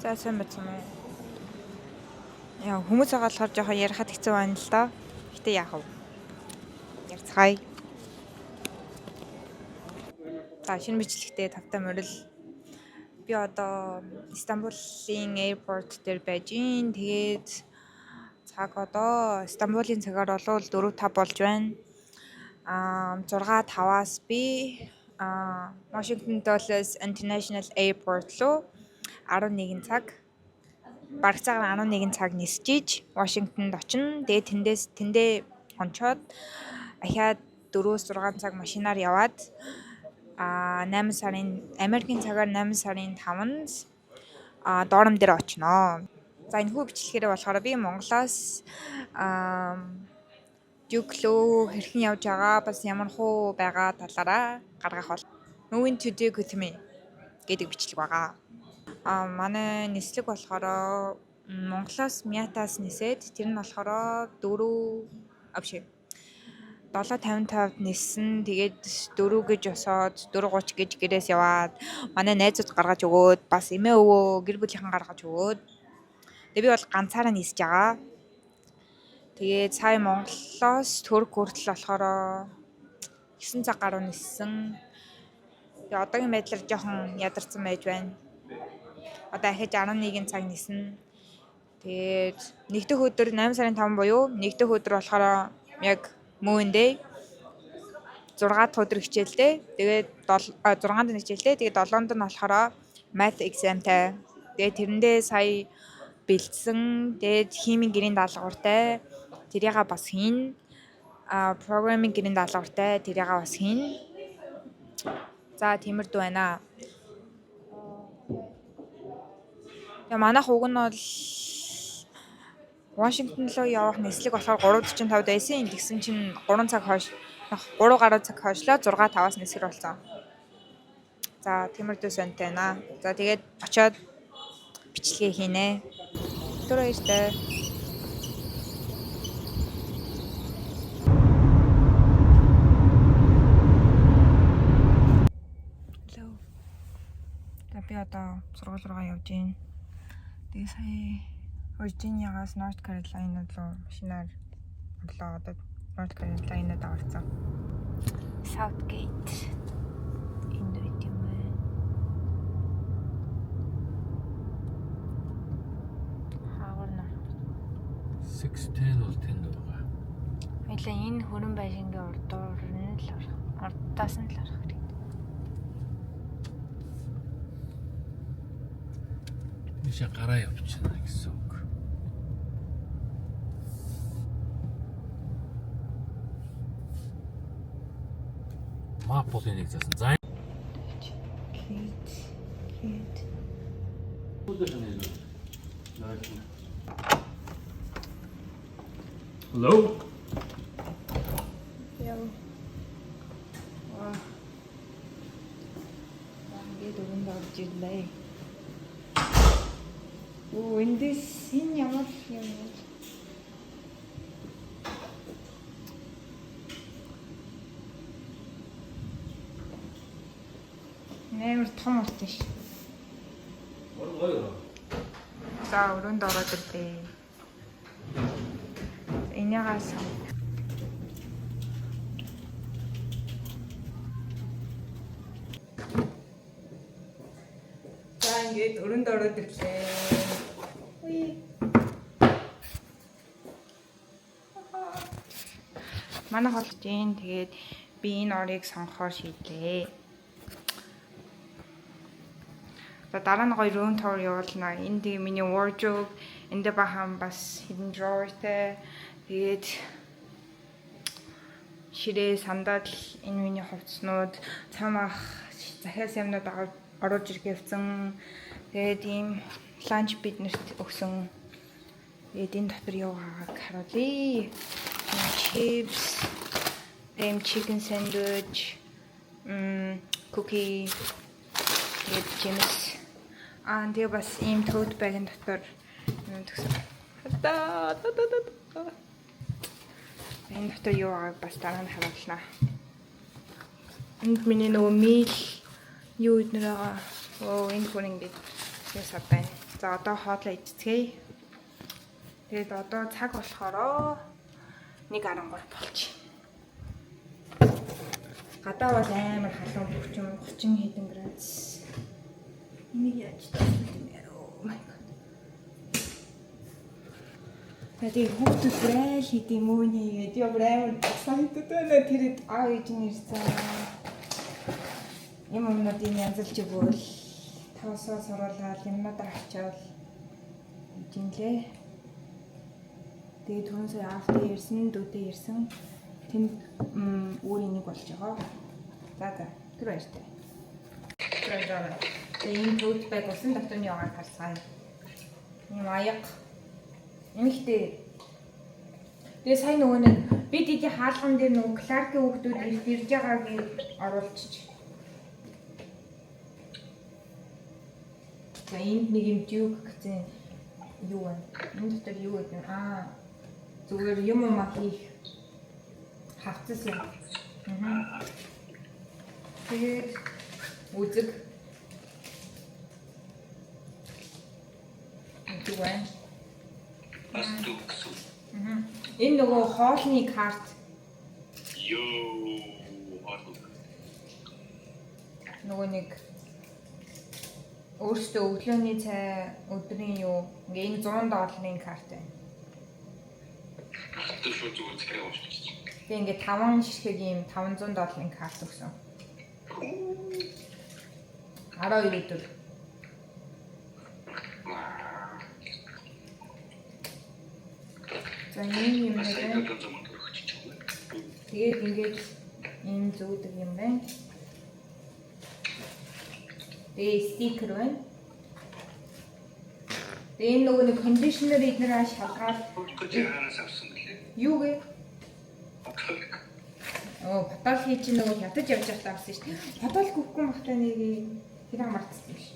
За сайн байна уу? Яа хүмүүс байгаа болохоор жоохон ярихад хэцүү байна л да. Гэтэ яах вэ? Ярцгаая. За шинэ бичлэгтээ тавтай морил. Би одоо Стамбулын airport дээр байж гин. Тэгээд цаг одоо Стамбулын цагаар бол 4:05 болж байна. 6:05-аас би Washington Dulles International Airport руу 11 цаг бараг цагаар 11 цаг нисчиж Вашингтонд очино. Тэгээд тэндээ онцоод ахаад 4-6 цаг машинаар яваад 8 сарын Америкийн цагаар 8 сарын 5-нд доорм дээр очино. За энэ хүү бичлэгээр болохоор би Монголоос Duke-лөө хэрхэн явж байгаа бас ямар хуу байгаа талаараа гаргах бол Moving to Duke with me гэдэг бичлэг байгаа. Манай нислэг болохоор Монголоос Мятаас нисээд тэр нь болохоор 7:55-д ниссэн. Тэгээд 4 гэж босоод 4:30 гэж гэрээс яваад манай найзууд гаргаж өгөөд бас эмээ өвөө гэр бүлийнхэн гаргаж өгөөд тэгээд би бол ганцаараа нисэж байгаа. Тэгээд сая Монголоос Турк хүртэл болохоор 9 цаг гаруй ниссэн. Тэгээд одоогийн байдлаар жоохон ядарсан байж байна. Одоо ахиж 11 цаг нисэн. Тэгээд нэг дэх өдөр 8 сарын 5 буюу нэг дэх өдөр болохоор яг Moon Day 6 дахь өдөр хичээлтэй. Тэгээд 6-нд нь хичээлтэй. Тэгээд 7-нд нь болохоор math examтай. Тэгээд тэрэндээ сая бэлдсэн. Тэгээд химийн гэрийн даалгавартай. Тэрийгээ бас хийн. Programming гэрийн даалгавартай. Тэрийгээ бас хийн. За тиймэрдүү байна. Тэгээ манайх уг нь бол Вашингтон руу явах нислэг болохоор 3:45 байсан. Тэгсэн чинь 3 гаруй цаг хойшлоо 6:05-аас нисгэр болсон. За тиймэрдүү сонтой байна. За тэгээд очиод бичлэгээ хийнэ. Түр баяртай. Би одоо сургууль руугаа явж байна. Тэгээ сая Virginia-гаас North Carolina руу машинаар орлоо. Одоо North Carolina-д орсон. Southgate энд байт юм байна. Хаагур 610 бол тэнд байгаа. Хоёлаа энэ хөрөн байшингийн урдуур нь л урдаас нь л орох хэрэгтэй. Мишээ гараа явчихна гэсэн үг. Мап болын нэг засан. За. Кит. Hello. Яа. Ингээд өрөнд орж ирлээ. Эндээс энэ ямар юм бэ? Нэмэр том урт ш. За өрөөнд ороод ирлээ. Энийгээс за ингээд өрөөнд ороод ирлээ. Манай холж ийн тэгээд би энэ орыг сонгохоор шийдлээ. За дараа нь гоё room tour явуулна. Энд тэгээ миний wardrobe, энд бахан бас hidden drawerтэй. Тэгээд ширээ сандал, энэ миний хувцснууд, цамах, захиас юмнууд оруулж ирэх явцсан. Тэгээд ийм ланч биднэрт өгсөн. Тэгээд энэ дотор юу байгааг харуулъя. Chips, chicken sandwich, cookie, chips. Тэгээ бас ийм tote bag-ын дотор юм төгсөн. Энэ дотор юу байгааг бас дараа нь харуулнаа. Энд миний нөгөө meal юу иднэр байгаа. Энэ бүр ингэж Yes одоо. За одоо хоолоо идцгээе. Тэгээд одоо цаг болохоор 1:13 болчих. Гадаа бол амар халуун бүрчим 30 хэдэн градус. Энийг яаж таахгүй юм яа. Oh my god. Тэгээд хүүхдүүд брэйл хийдэм үү нэгээд яа брэйл сайдтай байна тэр аа ээж нэрсэн. Юм өмнөдийн янзлж өгөөл тавсаа сурвалгаал юмнуудаа авчаал жинлээ. Тэгээд түрүүн сая аавтай ирсэн, дүүтэй ирсэн. Тэнд өөр энийг болж байгаа. За тэр баяртай. Тэгээд энэ төвд байг усан давтууны ягаар харцгаая. Ийм аяг. Эмэгтэй. Тэгээ сайн нөгөө нэг бид иди хаалган дээр нөгөө Кларкийн хүүхдүүд ирж байгааг оруулчих. За энд нэг юм дюк гэсэн юу вэ? Энэ дотор юу гэдэг вэ? Зүгээр юм хийх хавцас юм. Тэгээд үзэг. Юу вэ? Энэ нөгөө хоолны карт. Нөгөө нэг өөртөө өглөөний цай өдрийн юу ингээ энэ 100 долларын карт байна. Тэгээ ингээ 5 ширхэг ийм 500 долларын карт өгсөн. 12 өдөр. За энэ юм нэ. Тэгээд ингээд энэ зүүдэг юм байна. Тэгээ стикер байна. Тэгээ энэ нөгөө нэг кондишнер эднэр шалгаад юу гэ? Потолхи чинь нөгөө хятаж явж байхдаа авсан шүү дээ. Потолх өгөхгүй бахтай нэг хэрэг мартсан биш.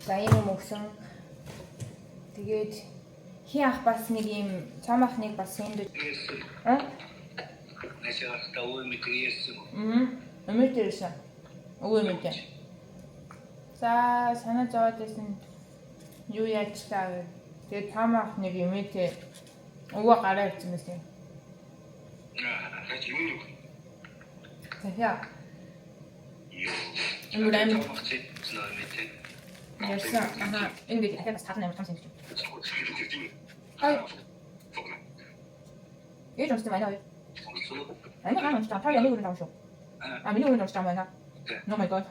За юм өгсөн. Тэгээд хий ах бас нэг юм цом ахныг бас сэндэж. Näsjältä uimitriessä. Uimitriessä. Uimite. За санаа зовоод байсан юу яаж таа. Тэгээд цом ахныг уимите ууга гараа ирсэн мэт. Хаач юу юу. Тэхээ. Юу юм. Яса ингээд дахиад бас таарна амар том юм. Ээж өмстэй байна уу? 아니 가 진짜 팔 연예인으로 나오셔. 민호로 나오시자 뭐야? No my god.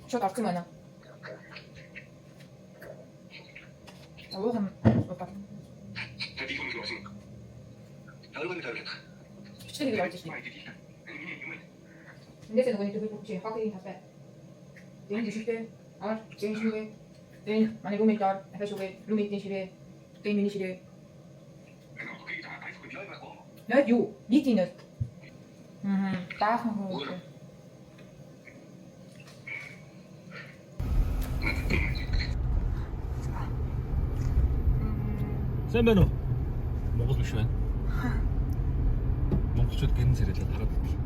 저 답지 뭐야? 뭐 한 오빠. 시들이 열지. 근데 제가 이제 그 혹시 하기 답해. 된 주실 때 된 주에 된 만약 루미터 해주게 루미팅 실에 된 미니 실에 Nói dù biết gì nữa. Ta không hiểu. Сайн байна уу? Монгол биш байна. Монголчууд гэн зэрэлээд хараад байна.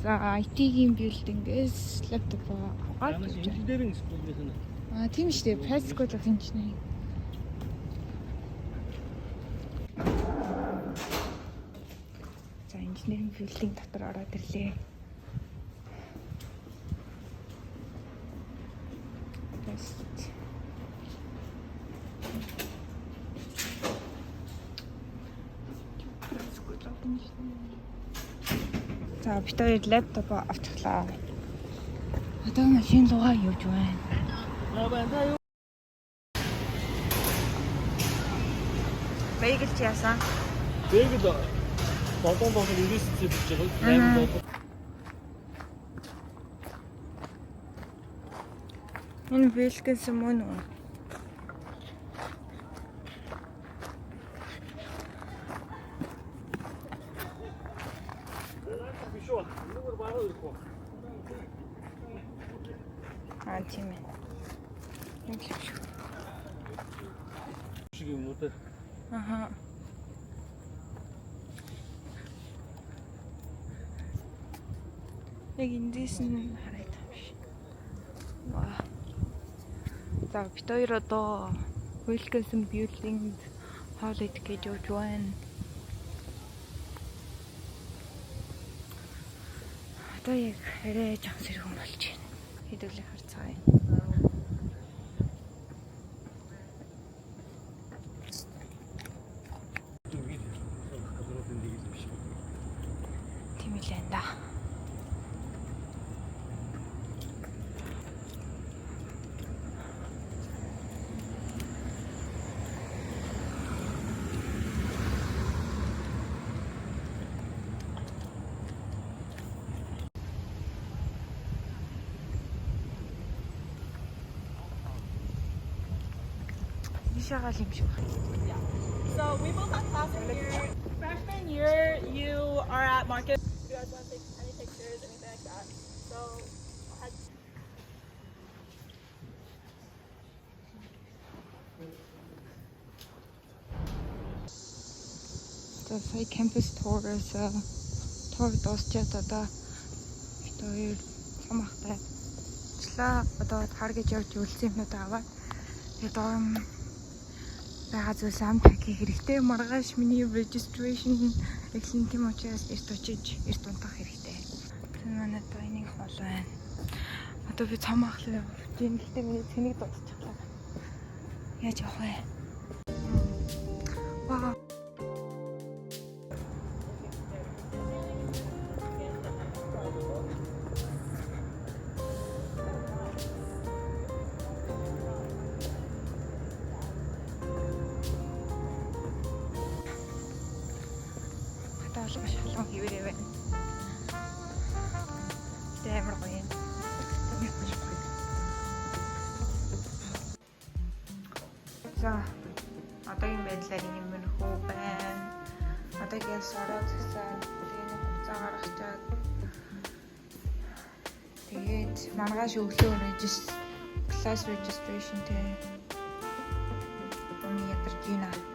За IT-ийн билдингээс лаптоп аваад Инженерийн скул байна. тийм шүү дээ. Practical engineering. За инженерийн билдинг дотор ороод ирлээ. За бид хоёр лаптоп авчихлаа. Одоо машин руугаа явж байна. Бэйгэл чи яасан? Бэйгэл болон инвестиц хийж байгаа. Энэ бэлгэнс юм уу? Биш үү? Нүгэр бараа ирэх үү? Аа тийм ээ. Юм л шүү. шиг юм уу те. Аха. Яг эндээс нь харагдав биш. Ваа. За бид хоёр одоо Wilkinson Building хоол идэх гэж явж байна. Одоо яг арай жан сэргэн болж байна. Хэдүүлээ харцгаая. Тийм л энэ да. Ишагаал юм шиг байна. So we both have classes here. Freshman year, you are at market. You guys want to take any pictures, anything like that? So, За сая campus tour-аас тур дуусчаад одоо бид хоёр самахтай одоо таргаж явж үлсэн юмнууд аваад тэгээд байгаа зүйл амтаг хэрэгтэй. Маргааш миний registration эхлэн тийм учраас эрт очиж эрт унтах хэрэгтэй. Тэр манай дайнинг хол байна. Одоо би самахлаа явж ийн гэхдээ миний цэнийг дуусчихлаа. Яаж явах вэ? Ваа. Таалга шалган хийвэрээ байна. Тэмэр гоё юм. За одоогийн байдлаар иймэрхүү байна. Одоогийн сараад гэсэн тэгээд хуцаа гаргачаад тэгээд маргааш өглөө class registration тэ ядарч байна.